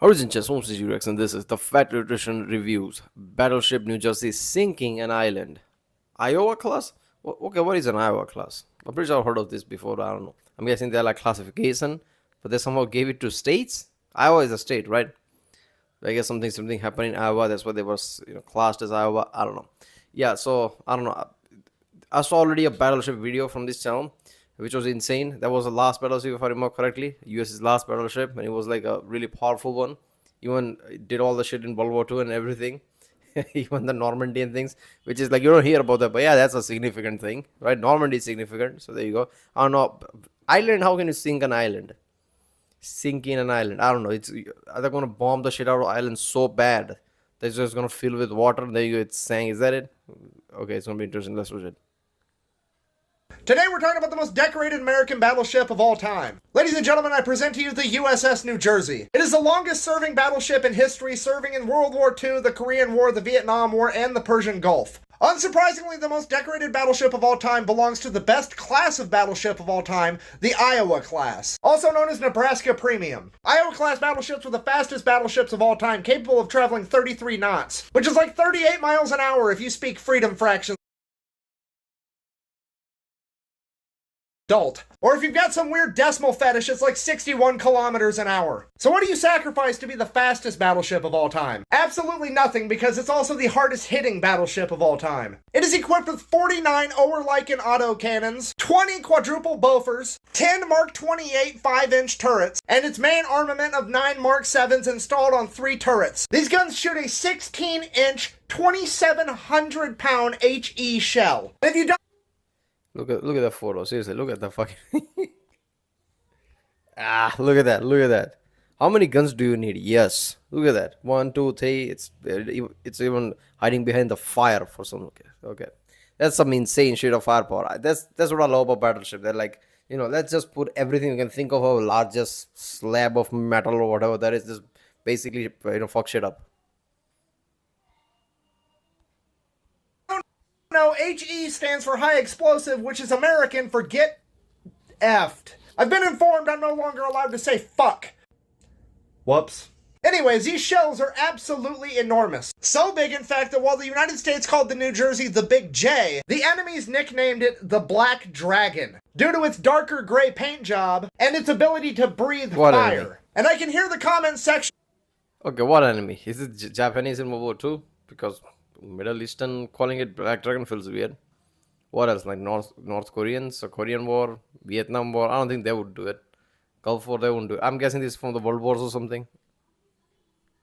Origin Chess, Home Rex, and this is the Fat Electrician Reviews. Battleship New Jersey sinking an island. Iowa class? Okay, what is an Iowa class? I'm pretty sure I've heard of this before, I don't know. I'm guessing they're like classification, but they somehow gave it to states? Iowa is a state, right? I guess something happened in Iowa, that's why they was classed as Iowa. I don't know. Yeah, so I don't know. I saw already a battleship video from this channel, which was insane. That was the last battleship, if I remember correctly, US's last battleship, and it was like a really powerful one. Even did all the shit in World War II and everything, even the Normandy and things, which is like you don't hear about that, but yeah, that's a significant thing, right? Normandy is significant, so there you go. I don't know. Island, how can you sink an island? Sink in an island. I don't know. They're gonna bomb the shit out of island so bad that it's just gonna fill with water. There you go. It's saying, is that it? Okay, it's gonna be interesting. Let's watch it. Today we're talking about the most decorated American battleship of all time. Ladies and gentlemen, I present to you the USS New Jersey. It is the longest serving battleship in history, serving in World War II, the Korean War, the Vietnam War, and the Persian Gulf. Unsurprisingly, the most decorated battleship of all time belongs to the best class of battleship of all time, the Iowa class, also known as Nebraska Premium. Iowa class battleships were the fastest battleships of all time, capable of traveling 33 knots, which is like 38 miles an hour if you speak freedom fractions. Adult. Or if you've got some weird decimal fetish, it's like 61 kilometers an hour. So what do you sacrifice to be the fastest battleship of all time? Absolutely nothing, because it's also the hardest hitting battleship of all time. It is equipped with 49 Oerlikon autocannons, 20 quadruple Bofors, 10 Mark 28 5-inch turrets, and its main armament of 9 Mark 7s installed on 3 turrets. These guns shoot a 16-inch, 2,700-pound HE shell. And if you don't Look at that photo. Seriously, look at the fucking look at that. How many guns do you need? Yes. Look at that. 1, 2, 3. It's even hiding behind the fire for some. Okay. That's some insane shit of firepower. That's what I love about Battleship. They're like, let's just put everything you can think of our largest slab of metal or whatever that is, just basically fuck shit up. No, HE stands for high explosive, which is American for get effed. I've been informed I'm no longer allowed to say fuck. Whoops. Anyways, these shells are absolutely enormous. So big, in fact, that while the United States called the New Jersey the Big J, the enemies nicknamed it the Black Dragon, due to its darker gray paint job and its ability to breathe fire. Enemy? And I can hear the comment section. Okay, what enemy? Is it Japanese in World War II? Because Middle Eastern calling it Black Dragon feels weird. What else? Like North Koreans, or Korean War, Vietnam War? I don't think they would do it. Gulf War, they wouldn't do it. I'm guessing this is from the World Wars or something.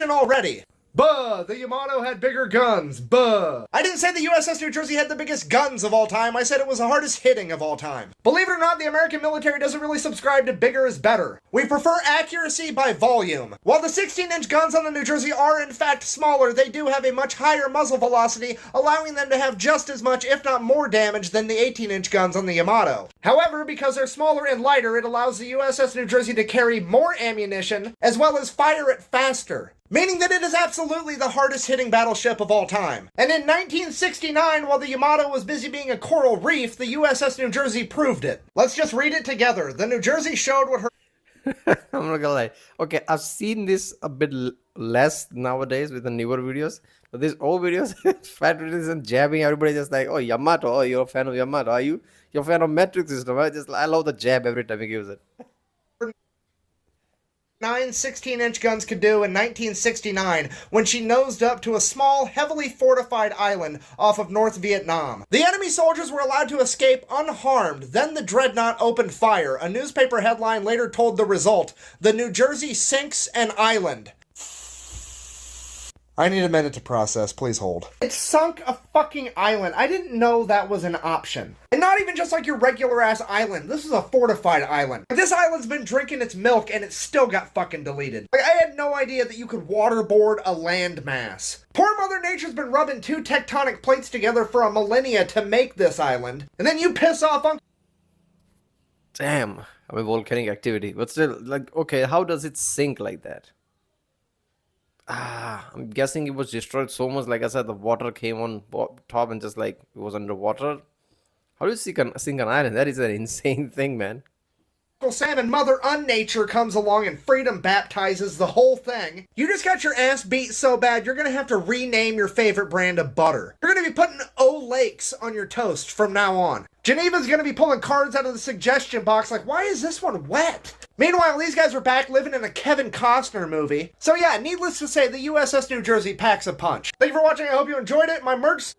Already. Buh! The Yamato had bigger guns. Buh! I didn't say the USS New Jersey had the biggest guns of all time. I said it was the hardest hitting of all time. Believe it or not, the American military doesn't really subscribe to bigger is better. We prefer accuracy by volume. While the 16-inch guns on the New Jersey are in fact smaller, they do have a much higher muzzle velocity, allowing them to have just as much, if not more damage than the 18-inch guns on the Yamato. However, because they're smaller and lighter, it allows the USS New Jersey to carry more ammunition, as well as fire it faster, meaning that it is absolutely the hardest hitting battleship of all time. And in 1969, while the Yamato was busy being a coral reef, the USS New Jersey proved it. Let's just read it together. The New Jersey showed what her... I'm not gonna lie. Okay, I've seen this a bit less nowadays with the newer videos. But these old videos, Fat Electrician jabbing, everybody just like, oh, Yamato, oh, you're a fan of Yamato, are you? You're a fan of metric system, right? I love the jab every time he gives it. 9 16-inch guns could do in 1969 when she nosed up to a small, heavily fortified island off of North Vietnam. The enemy soldiers were allowed to escape unharmed. Then the dreadnought opened fire. A newspaper headline later told the result: the New Jersey sinks an island. I need a minute to process. Please hold. It sunk a fucking island. I didn't know that was an option. And not even just like your regular ass island. This is a fortified island. This island's been drinking its milk and it still got fucking deleted. Like, I had no idea that you could waterboard a landmass. Poor Mother Nature's been rubbing 2 tectonic plates together for a millennia to make this island. And then you piss off on... Damn. I mean, volcanic activity. But still, like, okay, how does it sink like that? I'm guessing it was destroyed so much. Like I said, the water came on top and just like it was underwater. How do you sink an island? That is an insane thing, man. Uncle Sam and Mother Unnature comes along and freedom baptizes the whole thing. You just got your ass beat so bad, you're gonna have to rename your favorite brand of butter. You're gonna be putting O-Lakes on your toast from now on. Geneva's gonna be pulling cards out of the suggestion box like, why is this one wet? Meanwhile, these guys are back living in a Kevin Costner movie. So yeah, needless to say, the USS New Jersey packs a punch. Thank you for watching, I hope you enjoyed it. My merch...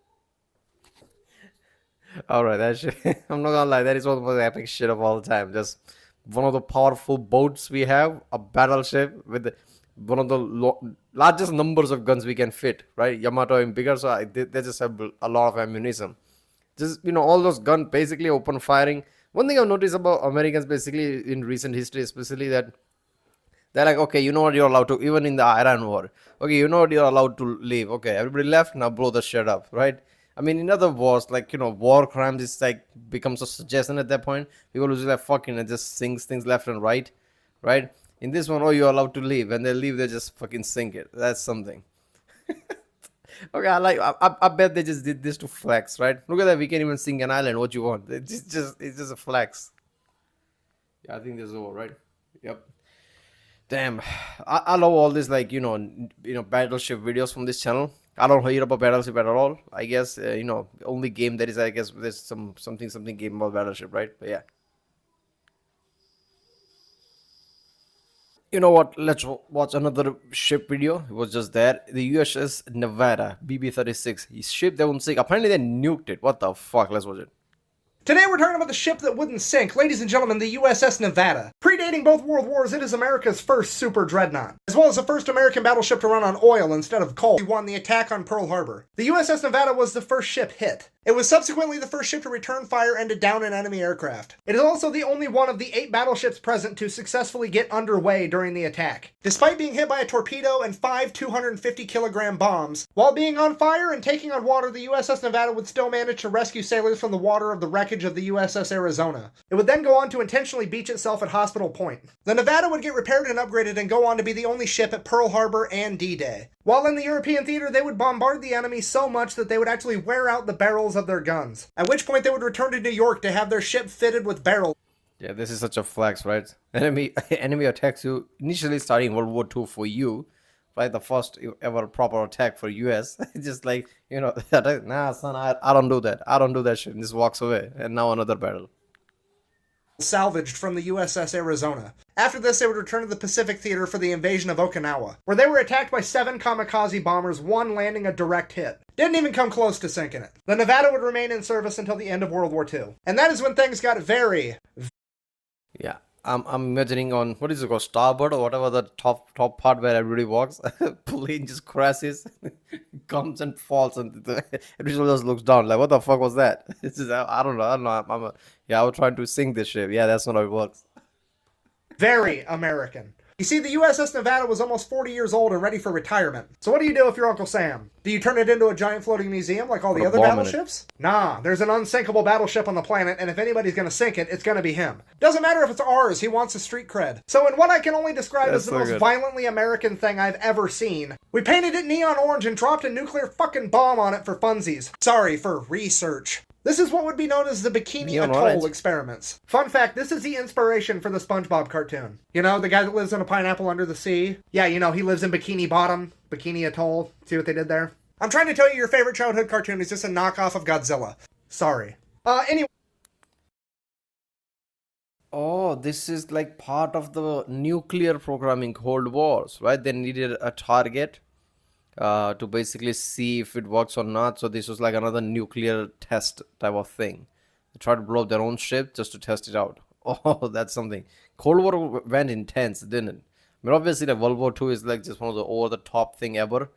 Alright, that shit, I'm not gonna lie, that is one of the most epic shit of all time. Just one of the powerful boats we have, a battleship with one of the largest numbers of guns we can fit, right? Yamato and bigger, so they just have a lot of ammunition. Just, all those guns basically open firing. One thing I've noticed about Americans basically in recent history, especially that they're like, okay, you know what, you're allowed to, even in the Iran war, okay, you know what, you're allowed to leave. Okay, everybody left, now blow the shit up, right? I mean, in other wars, like, war crimes is like becomes a suggestion at that point. People will just like fucking and just sings things left and right, right? In this one, oh, you're allowed to leave. When they leave, they just fucking sink it. That's something. Okay, I bet they just did this to flex, right? Look at that, we can't even sink an island. What you want? It's just a flex. Yeah, I think this is over, right? Yep. Damn, I love all this, like, battleship videos from this channel. I don't hear about Battleship at all. I guess, only game that is, I guess, there's something game about Battleship, right? But yeah. You know what? Let's watch another ship video. It was just there. The USS Nevada, BB-36. His ship that won't sink. Apparently they nuked it. What the fuck? Let's watch it. Today we're talking about the ship that wouldn't sink. Ladies and gentlemen, the USS Nevada. Predating both world wars, it is America's first super dreadnought, as well as the first American battleship to run on oil instead of coal. We won the attack on Pearl Harbor. The USS Nevada was the first ship hit. It was subsequently the first ship to return fire and to down an enemy aircraft. It is also the only one of the 8 battleships present to successfully get underway during the attack. Despite being hit by a torpedo and 5 250-kilogram bombs, while being on fire and taking on water, the USS Nevada would still manage to rescue sailors from the water of the wreckage of the USS Arizona. It would then go on to intentionally beach itself at Hospital Point. The Nevada would get repaired and upgraded and go on to be the only ship at Pearl Harbor and D-Day. While in the European theater, they would bombard the enemy so much that they would actually wear out the barrels of their guns, at which point they would return to New York to have their ship fitted with barrels. Yeah, this is such a flex, right? Enemy attacks you, initially starting World War II for you, right? The first ever proper attack for US. Just like, nah, son, I don't do that. I don't do that shit. And just walks away. And now another battle. Salvaged from the USS Arizona. After this, they would return to the Pacific Theater for the invasion of Okinawa, where they were attacked by 7 kamikaze bombers, one landing a direct hit. Didn't even come close to sinking it. The Nevada would remain in service until the end of World War II. And that is when things got very... Yeah, I'm imagining on, what is it called, starboard or whatever, the top part where everybody walks. Plane just crashes, comes and falls, and everybody just looks down like, what the fuck was that? It's just, I don't know. I was trying to sink this ship. Yeah, that's not how it works. Very American. You see, the USS Nevada was almost 40 years old and ready for retirement. So what do you do if you're Uncle Sam? Do you turn it into a giant floating museum like all the other battleships? Nah, there's an unsinkable battleship on the planet, and if anybody's gonna sink it, it's gonna be him. Doesn't matter if it's ours, he wants a street cred. So in what I can only describe as the most violently American thing I've ever seen, we painted it neon orange and dropped a nuclear fucking bomb on it for funsies. Sorry, for research. This is what would be known as the Bikini Atoll experiments. Fun fact, this is the inspiration for the SpongeBob cartoon. You know, the guy that lives in a pineapple under the sea? Yeah, he lives in Bikini Bottom, Bikini Atoll. See what they did there? I'm trying to tell you your favorite childhood cartoon is just a knockoff of Godzilla. Sorry. Anyway. Oh, this is like part of the nuclear programming Cold Wars, right? They needed a target to basically see if it works or not. So this was like another nuclear test type of thing. They tried to blow up their own ship just to test it out. Oh, that's something. Cold War went intense, didn't it? I mean, obviously, like World War II is like just one of the over-the-top thing ever.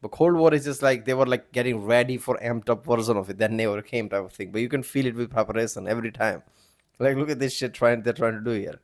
But Cold War is just like they were like getting ready for amped-up version of it that never came type of thing. But you can feel it with preparation every time. Like, look at this shit they're trying to do here.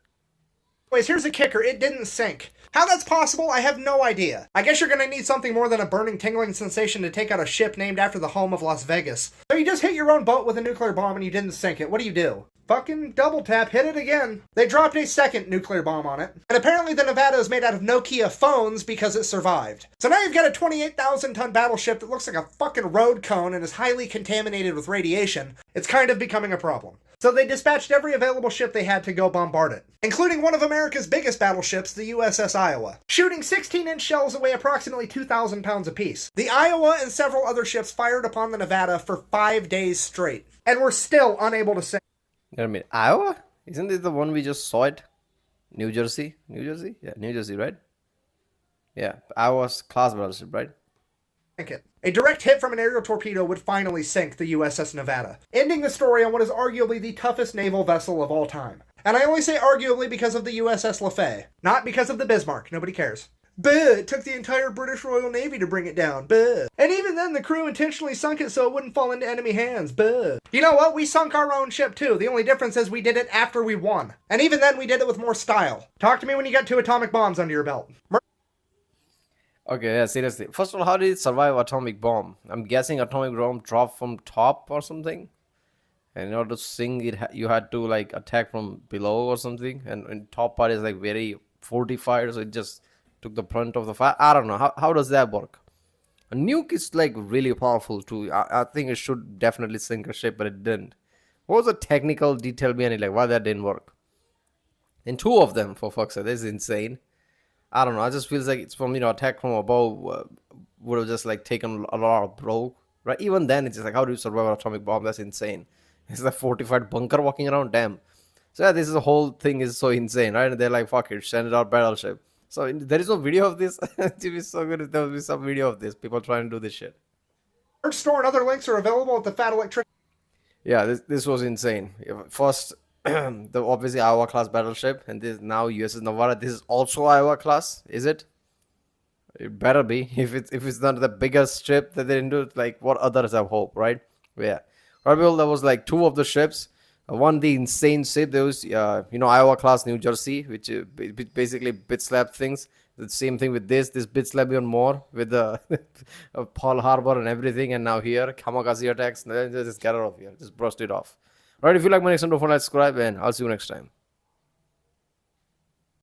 Anyways, here's the kicker. It didn't sink. How that's possible, I have no idea. I guess you're gonna need something more than a burning, tingling sensation to take out a ship named after the home of Las Vegas. So you just hit your own boat with a nuclear bomb and you didn't sink it. What do? Fucking double tap, hit it again. They dropped a second nuclear bomb on it. And apparently the Nevada is made out of Nokia phones because it survived. So now you've got a 28,000-ton battleship that looks like a fucking road cone and is highly contaminated with radiation. It's kind of becoming a problem. So they dispatched every available ship they had to go bombard it, including one of America's biggest battleships, the USS Iowa, shooting 16-inch shells that weigh approximately 2,000 pounds apiece. The Iowa and several other ships fired upon the Nevada for 5 days straight, and were still unable to sink. I mean, Iowa? Isn't it the one we just saw it? New Jersey? New Jersey? Yeah, New Jersey, right? Yeah, Iowa's Class Battleship, right? It. A direct hit from an aerial torpedo would finally sink the USS Nevada, ending the story on what is arguably the toughest naval vessel of all time. And I only say arguably because of the USS Lafay, not because of the Bismarck. Nobody cares. Buh, it took the entire British Royal Navy to bring it down. Buh. And even then, the crew intentionally sunk it so it wouldn't fall into enemy hands. Buh. You know what? We sunk our own ship too. The only difference is we did it after we won. And even then, we did it with more style. Talk to me when you get 2 atomic bombs under your belt. Okay, yeah, seriously. First of all, how did it survive atomic bomb? I'm guessing atomic bomb dropped from top or something. And in order to sink it, you had to like attack from below or something. And top part is like very fortified, so it just took the brunt of the fire. I don't know. How does that work? A nuke is like really powerful too. I think it should definitely sink a ship, but it didn't. What was the technical detail behind it? Like why that didn't work? And 2 of them, for fuck's sake, this is insane. I don't know. I just feels like it's from attack from above would have just like taken a lot of broke, right? Even then, it's just like how do you survive an atomic bomb? That's insane. It's a fortified bunker walking around. Damn. So yeah, this is the whole thing is so insane, right? And they're like, fuck it, send it out battleship. So there is no video of this. It would be so good if there would be some video of this. People trying to do this shit. Merch store and other links are available at the Fat Electrician. Yeah, this was insane. First, the obviously Iowa class battleship, and this now USS Nevada. This is also Iowa class, is it? It better be. If it's not the biggest ship that they into, like what others have hope, right? Yeah. Well, there was like 2 of the ships. One the insane ship. There was Iowa class New Jersey, which basically bit slap things. The same thing with this bit slap even more with the Pearl Harbor and everything. And now here kamikaze attacks. Just get out of here. Just brushed it off. Alright, if you like my next one, don't forget to subscribe, and I'll see you next time.